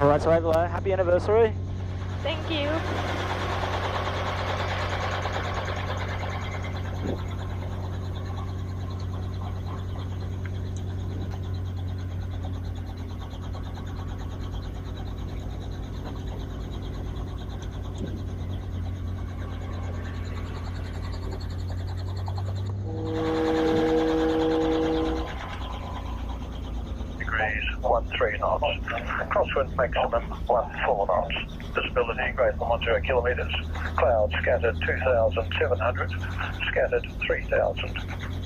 Alright, so Ava, happy anniversary. Thank you. Degrees 13 knots. Crosswind maximum 14 knots. Visibility greater than 10 kilometres. Clouds scattered 2,700. Scattered 3,000.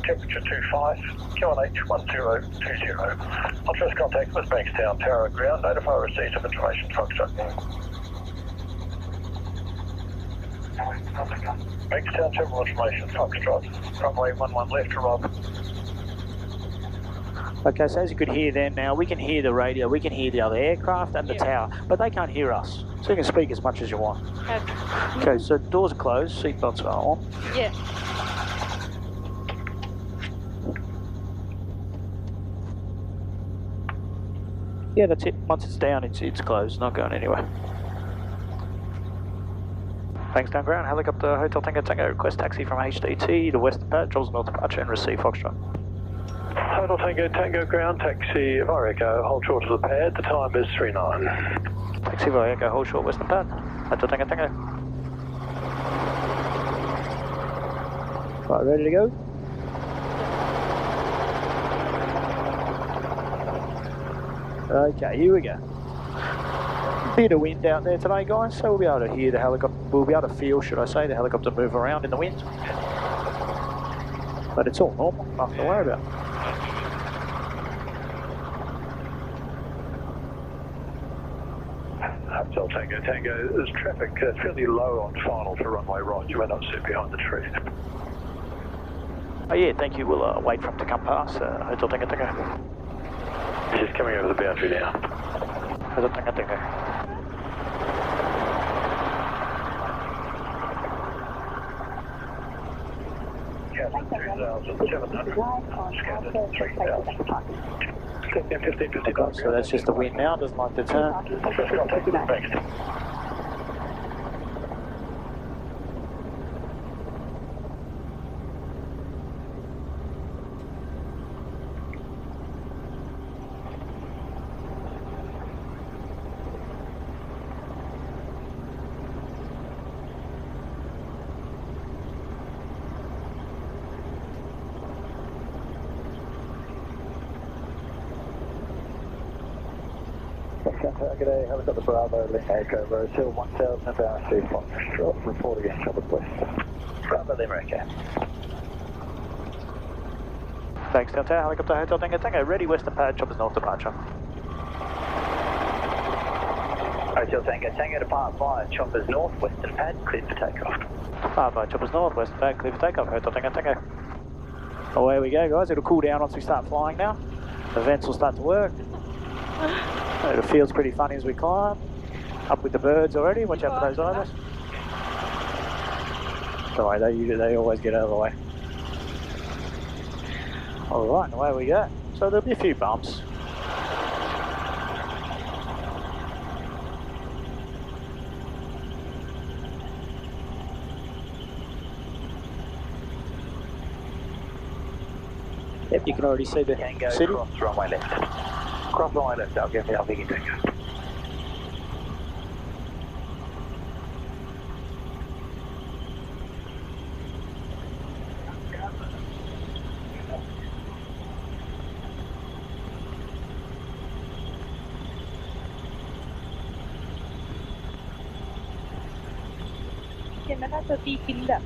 Temperature 25. QNH 1020. On first contact with Bankstown Tower and ground, notify receipt of information Foxtrot. Bankstown Terminal information Foxtrot. Runway 11 left, arrival. Okay, so as you could hear then now, we can hear the radio, we can hear the other aircraft and the tower, but they can't hear us. So you can speak as much as you want. Okay, so doors are closed, seatbelts are on. Yeah. Yeah, that's it. Once it's down, it's closed, not going anywhere. Bankstown ground, helicopter, Hotel Tango Tango, request taxi from HDT to Western Pad, Charles North departure and receive Foxtrot. Hotel Tango Tango ground, taxi via Echo, hold short of the pad, the time is 39. Taxi via Echo, hold short Western Pad, Hotel Tango Tango. Right, ready to go? Okay, here we go. Bit of wind out there today, guys, so we'll be able to hear the helicopter, we'll be able to feel, should I say, the helicopter move around in the wind. But it's all normal, nothing to worry about. Hotel Tango Tango, there's traffic fairly low on final for runway right, you may not sit behind the tree. Oh yeah, thank you, we'll wait for him to come past, Hotel Tango Tango. He's coming over the boundary now. Hotel Tango Tango. Captain 2,700, scattered 3,000. 1550. So that's just the wind now, doesn't like to turn. First contact with Bankstown. Good day, helicopter Bravo, Lima Echo, Rose Hill 1000 about Foxtrot, report again, Chopper West. Bravo, Lima Echo. Bankstown Tower, helicopter, Hotel Tango Tango, ready, Western Pad, choppers north departure. Hotel Tango Tango depart via choppers north, Western Pad, cleared for takeoff. By choppers north, Western Pad, clear for takeoff, Hotel Tango Tango. Away we go, guys, it'll cool down once we start flying now. The vents will start to work. It feels pretty funny as we climb. Up with the birds already, watch out for those eyes. Don't worry, they always get out of the way. Alright, away we go. So there'll be a few bumps. Yep, you can already see the Tango city. cross runway left. Cross runway left, I'll give you a big tango. Thì nó sẽ đi kinh đậm.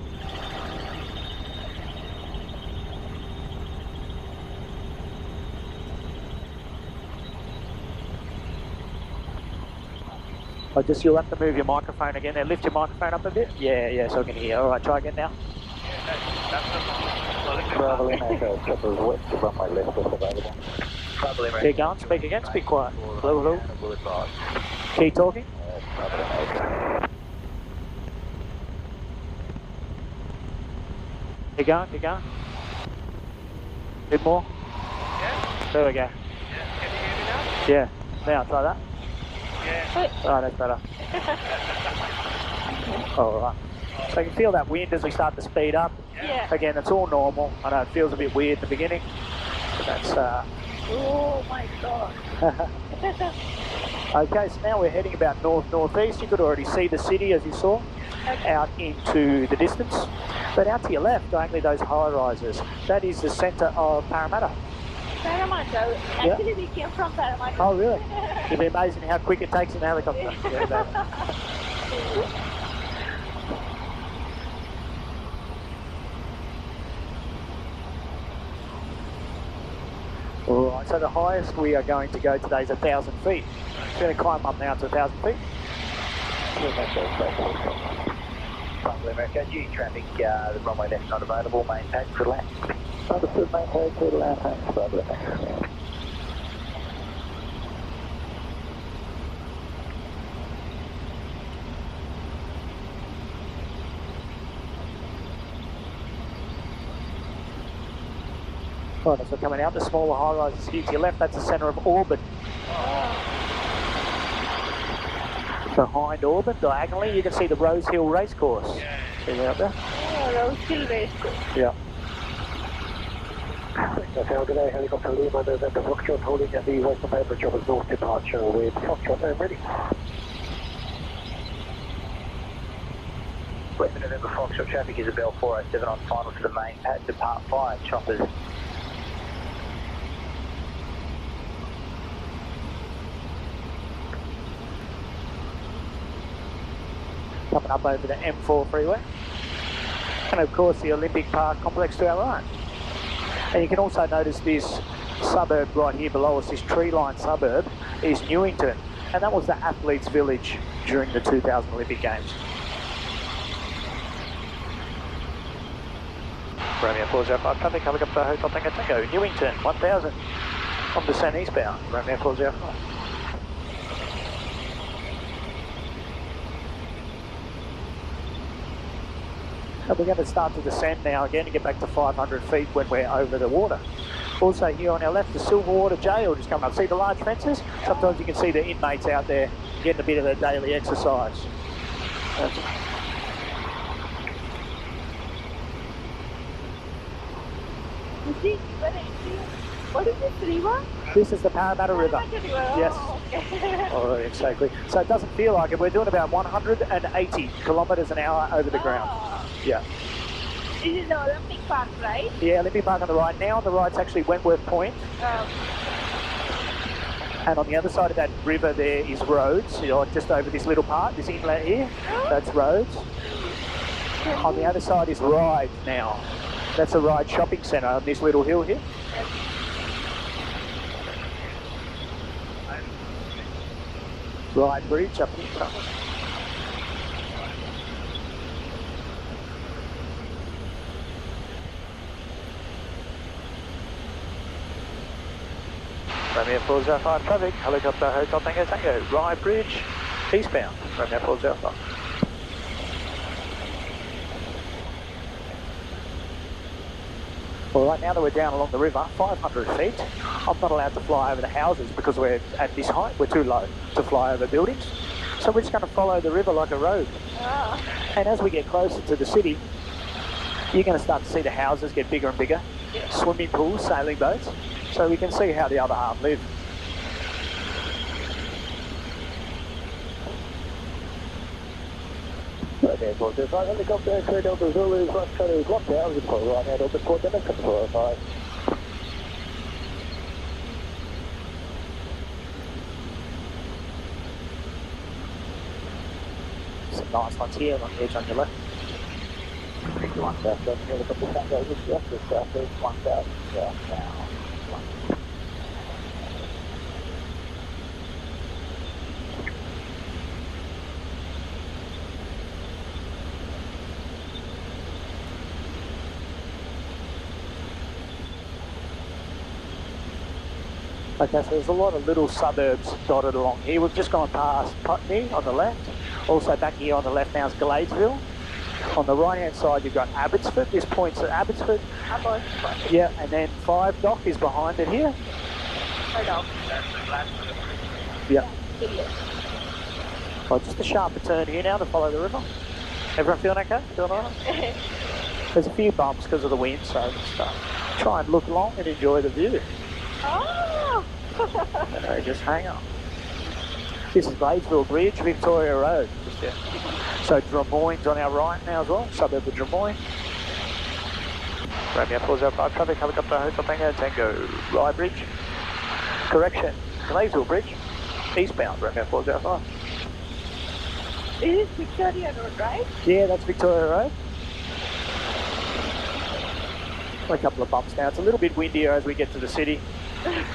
Oh, just you'll have to move your microphone again there. Lift your microphone up a bit. Yeah, so I can hear. Alright, try again now. Bravo, Lima Echo, choppers west, runway left, what's available. Bravo, Lima Keep going, speak again, speak quiet. Hello. Keep talking. Keep going. Bit more. Yeah? There we go. Yeah. Can you hear me now? Yeah, now try that. Oh, that's better. All right. So you can feel that wind as we start to speed up. Yeah. Again, it's all normal. I know it feels a bit weird at the beginning, but that's... Oh my god. Okay, so now we're heading about north-northeast. You could already see the city, as you saw, out into the distance. But out to your left, only those high-rises. That is the centre of Parramatta. Parramatta. Actually, we came from Parramatta. Oh, really? It'd be amazing how quick it takes in a helicopter. Yeah, that. All right, so the highest we are going to go today is 1,000 feet. We're going to climb up now to 1,000 feet. Bravo America, G traffic, the runway left not available, main pad for land. Understood, main pad for land, thanks, Bravo America. Right, as we're coming out, the smaller high-rises here to your left, that's the centre of Auburn. Behind Auburn, diagonally, you can see the Rose Hill Racecourse. See that out there? Oh, Rose Hill Racecourse. Yeah. Today, helicopter Lima, November Foxtrot holding at the Western Paper Choppers North departure with Foxtrot ready. Western November Foxtrot traffic, Isabel 407 on final to the main pad, depart 5, choppers. Coming up over the M4 freeway. And of course the Olympic Park complex to our right. And you can also notice this suburb right here below us, this tree-lined suburb, is Newington. And that was the athletes' village during the 2000 Olympic Games. Romeo 405, traffic, helicopter, Hotel Tango Tango, Newington, 1000, from the San eastbound, Romeo 405. And we're going to start to descend now again and get back to 500 feet when we're over the water. Also here on our left, the Silverwater Jail just coming up. See the large fences? Sometimes you can see the inmates out there getting a bit of their daily exercise. What is this river? This is the Parramatta River. Yes. Oh, okay. Oh, exactly. So it doesn't feel like it. We're doing about 180 kilometres an hour over the ground. Yeah. This is the Olympic Park, right? Yeah, Olympic Park on the right. Now on the right's actually Wentworth Point. And on the other side of that river there is Rhodes. You know, just over this little part, this inlet here. That's Rhodes. On the other side is Ryde now. That's a Ryde shopping centre on this little hill here. Ryde Bridge up here. Romeo 405 traffic, helicopter Hotel Tango Tango, Ryde Bridge, eastbound, Romeo 405. Well, right now that we're down along the river, 500 feet, I'm not allowed to fly over the houses because we're at this height, we're too low to fly over buildings. So we're just going to follow the river like a road. Oh. And as we get closer to the city, you're going to start to see the houses get bigger and bigger, swimming pools, sailing boats, so we can see how the other half live. Okay, 405, helicopter, clear Delta Zulu, front shutter is locked down, just pull right hand open, coordinates, 405. Some nice ones here on the edge on your left. 1 south, helicopter, Tango, just left, just south, 1000, south now. Okay, so there's a lot of little suburbs dotted along here. We've just gone past Putney on the left. Also back here on the left now is Gladesville. On the right hand side you've got Abbotsford. This point's at Abbotsford. Abbotsford. Yeah, and then 5 Dock is behind it here. 5 Dock. Yeah. Well, just a sharper turn here now to follow the river. Everyone feeling okay? Feeling all right? There's a few bumps because of the wind, so just try and look along and enjoy the view. Oh! No, just hang on. This is Gladesville Bridge, Victoria Road. Just there. So Drummoyne's on our right now as well, suburb of Drummoyne. Romeo 405 traffic, helicopter, Hotel Tango, Rye Bridge. Correction, Gladesville Bridge, eastbound, Romeo 405. It is Victoria Road, right? Yeah, that's Victoria Road. A couple of bumps now. It's a little bit windier as we get to the city.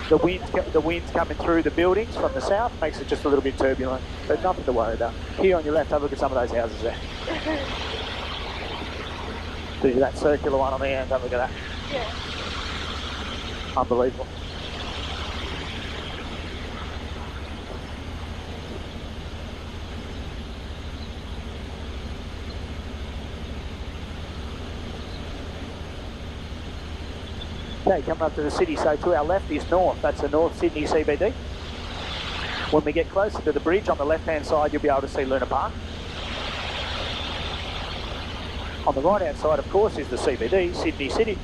The wind's coming through the buildings from the south, makes it just a little bit turbulent, but nothing to worry about. Here on your left, have a look at some of those houses there. Do that circular one on the end, have a look at that. Yeah. Unbelievable. Okay, coming up to the city, so to our left is north, that's the North Sydney CBD. When we get closer to the bridge on the left hand side, you'll be able to see Luna Park. On the right hand side, of course, is the CBD, Sydney City.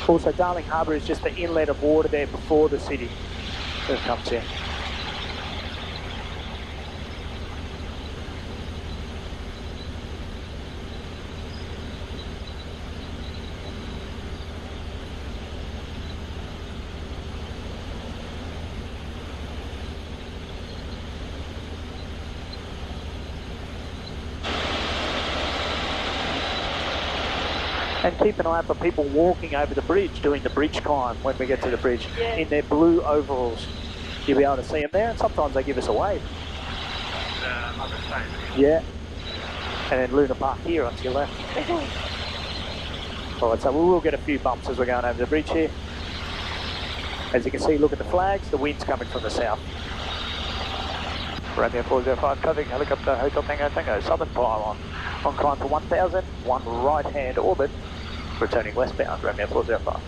Also, Darling Harbour is just the inlet of water there before the city that comes in. And keep an eye out for people walking over the bridge, doing the bridge climb when we get to the bridge, in their blue overalls. You'll be able to see them there, and sometimes they give us a wave. Yeah. And then Luna Park here on to your left. Alright, so we will get a few bumps as we're going over the bridge here. As you can see, look at the flags, the wind's coming from the south. Romeo 405 traffic, helicopter, Hotel Tango, southern pylon. On climb for 1000, one right hand orbit, returning westbound, Romeo 405.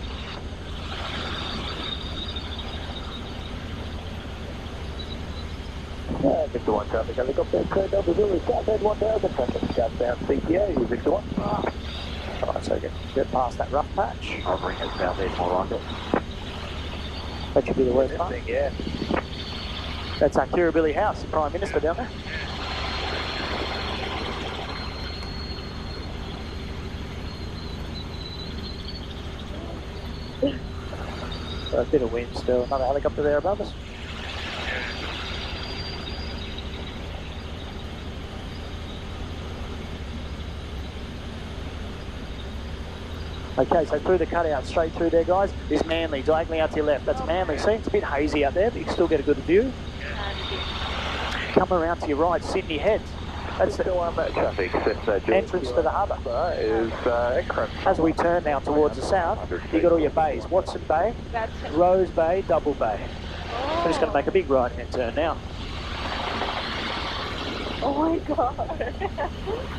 Victor 1 traffic, helicopter, Craig Southhead 1000, traffic, southbound CPA, Victor 1. Alright, so get past that rough patch. I'll bring us down there more like it. That should be the worst part. Yeah. That's our Kirribilli House, the Prime Minister down there. So a bit of wind still. Another helicopter there above us. Okay, so through the cutout, straight through there, guys, is Manly, diagonally out to your left. That's Manly. See, it's a bit hazy out there, but you can still get a good view. Come around to your right, Sydney Head. That's the traffic. entrance to the harbour. Is As we turn now towards the south, you've got all your bays. Watson Bay, Rose Bay, Double Bay. We're just going to make a big right-hand turn now. Oh my god.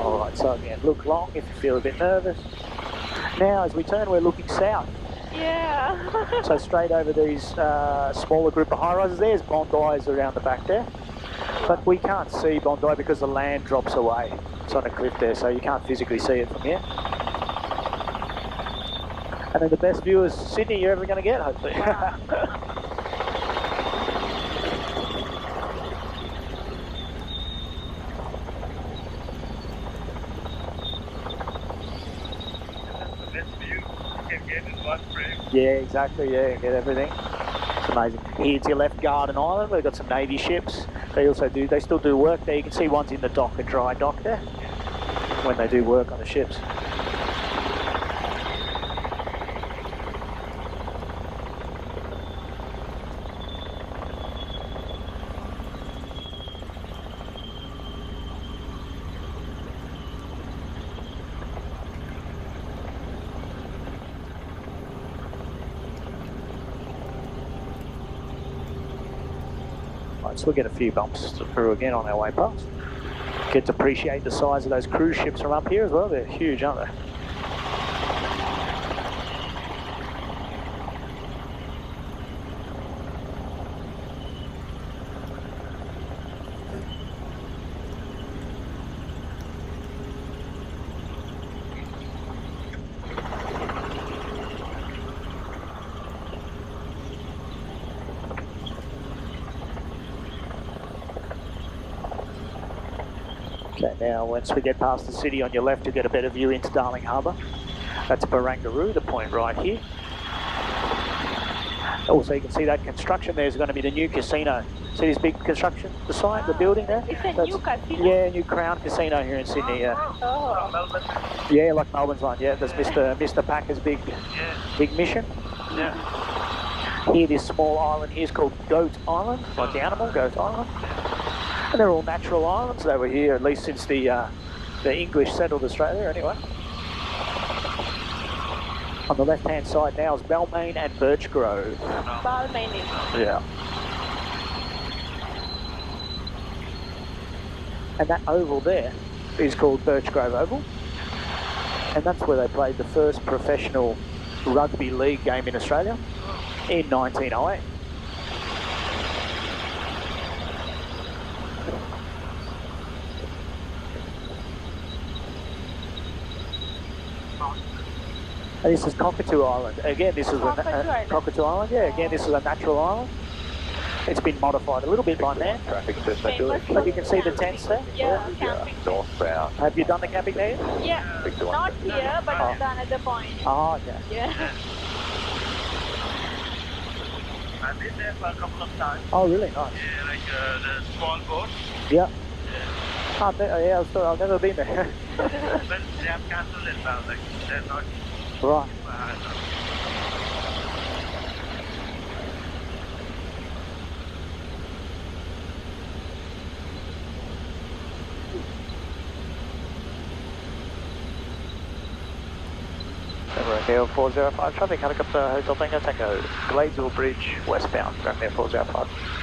Alright, so again, look long if you feel a bit nervous. Now, as we turn, we're looking south. Yeah. So straight over these smaller group of high-rises. There's Bondi's around the back there. But we can't see Bondi because the land drops away. It's on a cliff there, so you can't physically see it from here. And then the best view is Sydney you're ever going to get, hopefully. Yeah, exactly, yeah, get everything. It's amazing. Here to your left, Garden Island, we've got some Navy ships. They still do work there. You can see one's in the dock, a dry dock there, when they do work on the ships. So we'll get a few bumps through again on our way past. Get to appreciate the size of those cruise ships from up here as well. They're huge, aren't they? Okay, now once we get past the city on your left, you get a better view into Darling Harbour. That's Barangaroo, the point right here. Also, you can see that construction there is going to be the new casino. See this big construction, the site, the building there? It's a new casino? Yeah, new Crown Casino here in Sydney, yeah. Oh. Yeah, like Melbourne's one, yeah. That's Mr. Packer's big mission. Yeah. Here, this small island here is called Goat Island, like the animal, Goat Island. And they're all natural islands. They were here at least since the English settled Australia, anyway. On the left-hand side now is Balmain and Birchgrove. Balmain. Yeah. And that oval there is called Birchgrove Oval. And that's where they played the first professional rugby league game in Australia in 1908. And this is Cockatoo Island. Again, this is Cockatoo Island. Yeah, again, this is a natural island. It's been modified a little bit by man. Traffic circulation. But you can see the tents there. Yeah, camping. Northbound. Have you done the camping there? Yeah, not here, but at another point. Oh, okay. Yeah. I've been there for a couple of times. Oh, really? Nice. Yeah, like the small boat. Yeah. I've never been there. But they have cancelled it now. Like they're not. Right. Romeo 405 traffic, helicopter Hotel Tango Tango, Gladesville Bridge westbound, Romeo 405.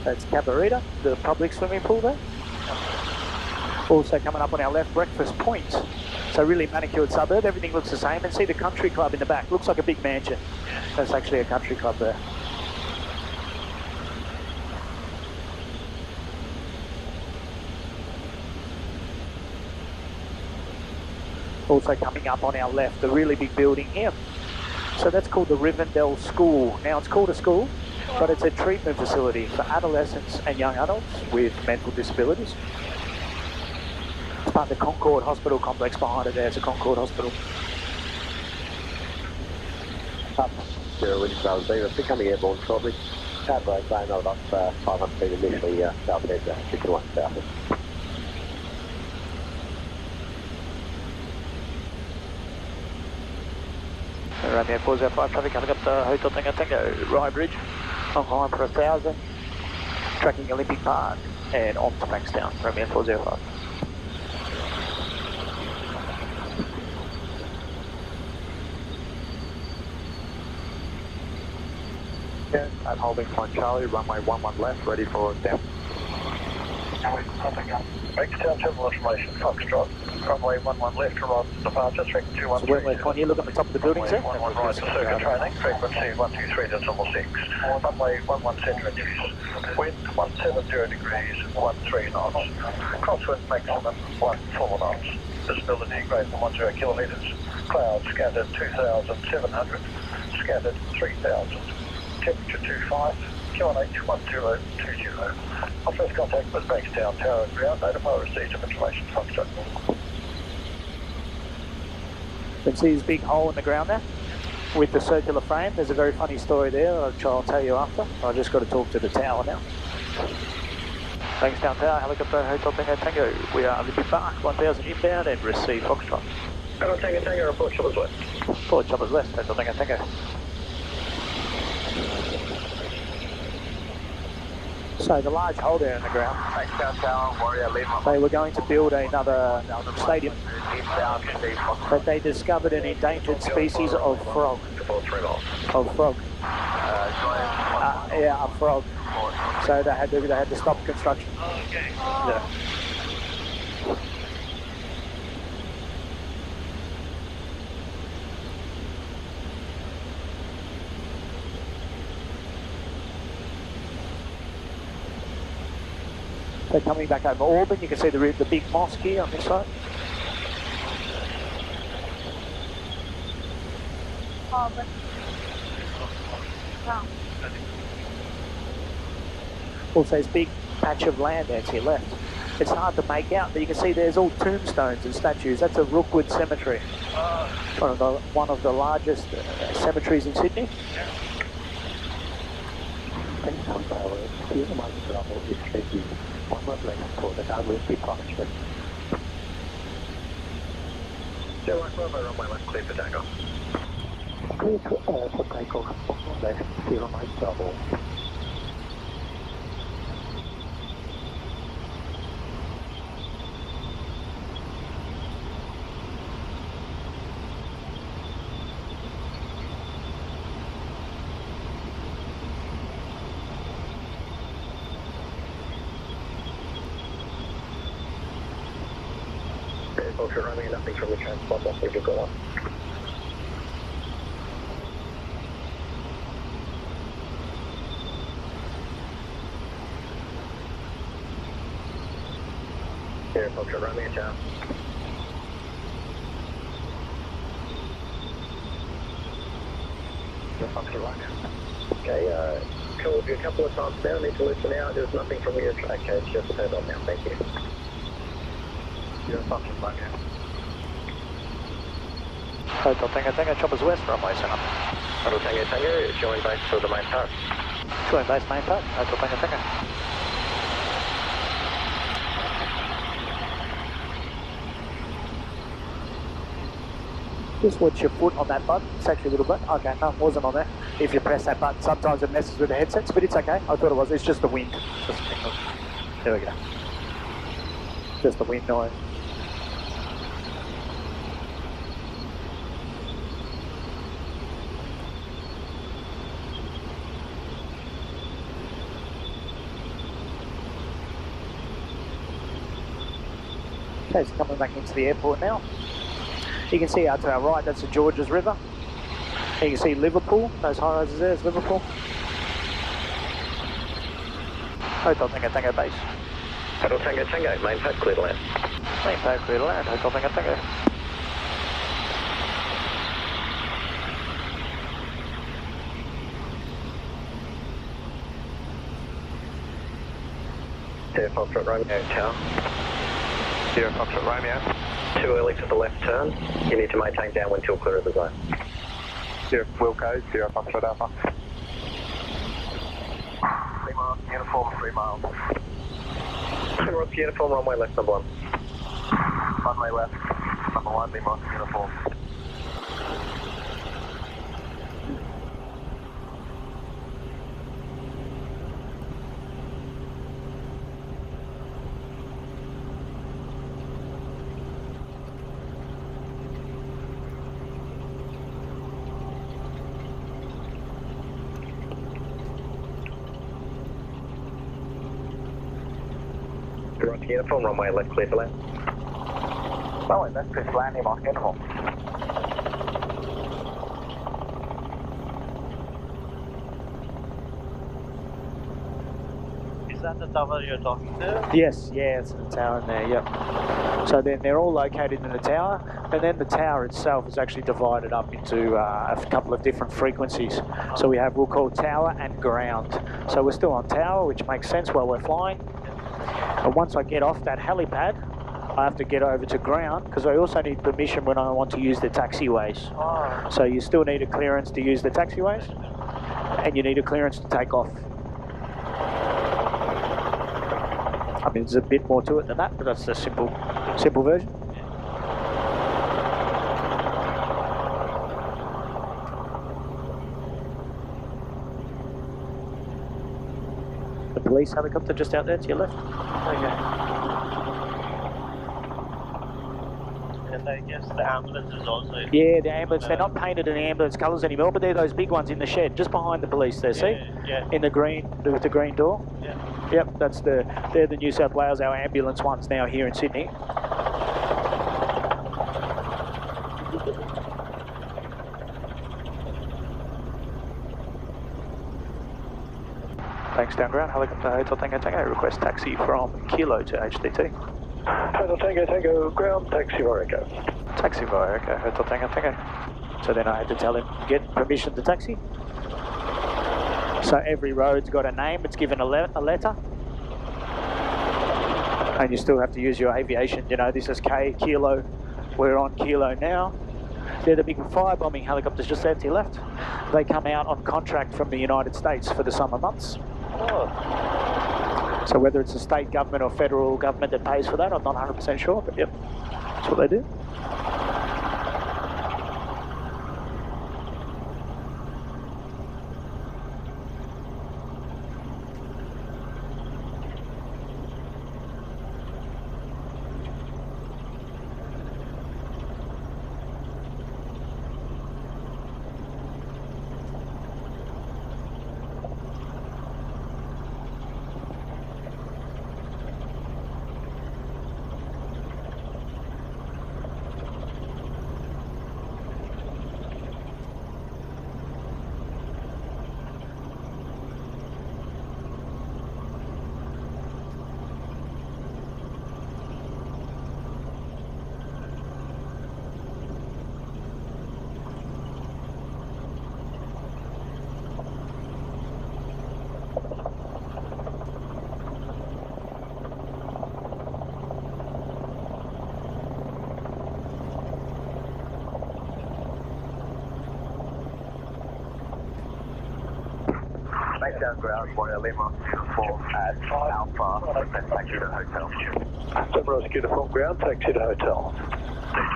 That's Cabarita, the public swimming pool there. Also coming up on our left, Breakfast Point. So really manicured suburb, everything looks the same. And see the country club in the back, looks like a big mansion. That's actually a country club there. Also coming up on our left, the really big building here. So that's called the Rivendell School. Now it's called a school, but it's a treatment facility for adolescents and young adults with mental disabilities. It's part of the Concord Hospital complex behind it there. It's a Concord Hospital. Zero Winch South Zero, becoming airborne shortly. Carbide line out of 500 feet initially, south edge, 61 south. Romeo 405 traffic, helicopter Hotel Tango Tango, Rye Bridge, online for 1,000, tracking Olympic Park, and on to Bankstown, Romeo 405. Yeah, at holding point Charlie, runway 11 left, ready for down. Bankstown terminal information, Foxtrot. Runway 11 left, arrival departure, track 213. So where can you look at the top of the buildings there? 11 right to circuit training, frequency 123.6. Runway 11 centre induce. Wind 170 degrees, 13 knots. Crosswind maximum 14 knots. Visibility greater than 10 kilometres. Clouds scattered 2,700. Scattered 3,000. Temperature 25. QNH 1020. Our first contact with Bankstown Tower and ground. Notify receipt of information Foxtrot. You can see this big hole in the ground there with the circular frame. There's a very funny story there, which I'll tell you after. I just got to talk to the tower now. Bankstown Tower, helicopter Hotel Tango Tango. We are Olympic Park, 1,000 inbound and receive Foxtrot. Hotel Tango Tango, report Choppers West. Report Choppers West, Hotel Tango Tango. So the large hole there in the ground, they were going to build another stadium, but they discovered an endangered species of frog. Yeah, a frog. So they had to stop construction. Yeah. So coming back over Auburn, you can see the big mosque here on this side. Auburn. Wow. Also this big patch of land there to your left. It's hard to make out, but you can see there's all tombstones and statues. That's a Rookwood Cemetery. One of the largest cemeteries in Sydney. Clear for takeoff. Clear for takeoff, left, 0 miles double. Ultra Romeo, nothing from the transponder, we can go on. Here, Ultra Romeo, ciao. Ultra Romeo. Okay, called you a couple of times now, need to listen out, there's nothing from your track, okay, it's just turned on now, thank you. You're fucking Romeo. Hotel Tango, choppers west, runway center. Hotel Tango, join base for the main part. Join base main part, Hotel Tango. Just watch your foot on that button. It's actually a little bit. Okay, no, it wasn't on there. If you press that button, sometimes it messes with the headsets, but it's okay. I thought it was. It's just the wind. There we go. Just the wind noise. Okay, it's coming back into the airport now. You can see out to our right, that's the Georges River. You can see Liverpool, those high rises there is Liverpool. Hotel Tango base. Hotel Tango, main pad clear to land. Main pad clear to land, Hotel Tango. Here, Foxtrot Romeo, tower. Sierra Foxtrot Romeo. Too early for the left turn. You need to maintain downwind till clear of the zone. Sierra Wilco, Sierra Foxtrot Alpha. 3 miles, uniform, 3 miles. Ross, uniform, runway left, number 1. Runway left, number 1, Lima, uniform. Ross, uniform, runway left, clear to land. Runway left, clear to land, Lima, uniform. Is that the tower you're talking to? Yes, yeah, it's the tower in there, yep. So then they're all located in the tower, and then the tower itself is actually divided up into a couple of different frequencies. So we have, we'll call tower and ground. So we're still on tower, which makes sense while we're flying. And once I get off that helipad, I have to get over to ground, because I also need permission when I want to use the taxiways. Oh. So you still need a clearance to use the taxiways, and you need a clearance to take off. I mean, there's a bit more to it than that, but that's the simple version. police helicopter just out there to your left. Okay. And I guess the ambulance is also... Yeah, the ambulance, they're not painted in the ambulance colours anymore, but they're those big ones in the shed, just behind the police there, see? Yeah. In the green, with the green door? Yeah. Yep, they're the New South Wales, our ambulance ones now here in Sydney. Thanks, down ground, helicopter Hotel Tango Tango, request taxi from Kilo to HTT. Hotel Tango Tango, ground taxi via Echo. Taxi via Echo, Hotel Tango Tango. So then I had to tell him, get permission to taxi. So every road's got a name, it's given a letter. And you still have to use your aviation, you know, this is K, Kilo, we're on Kilo now. They're the big firebombing helicopters just there to your left. They come out on contract from the United States for the summer months. Oh. So whether it's the state government or federal government that pays for that, I'm not 100% sure, but yep, that's what they do. Back down ground, Royal Lima, uniform at Alpha, and then taxi to the hotel. Lima Oscar uniform, ground taxi to hotel.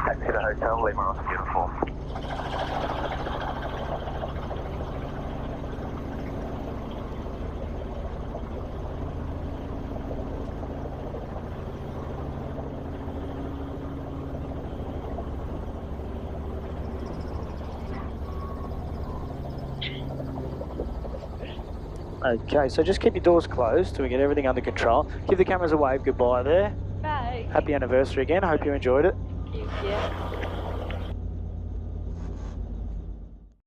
Taxi to the hotel, Lima Oscar uniform. Okay, so just keep your doors closed till we get everything under control. Give the cameras a wave goodbye there. Bye. Happy anniversary again, hope you enjoyed it. Thank you.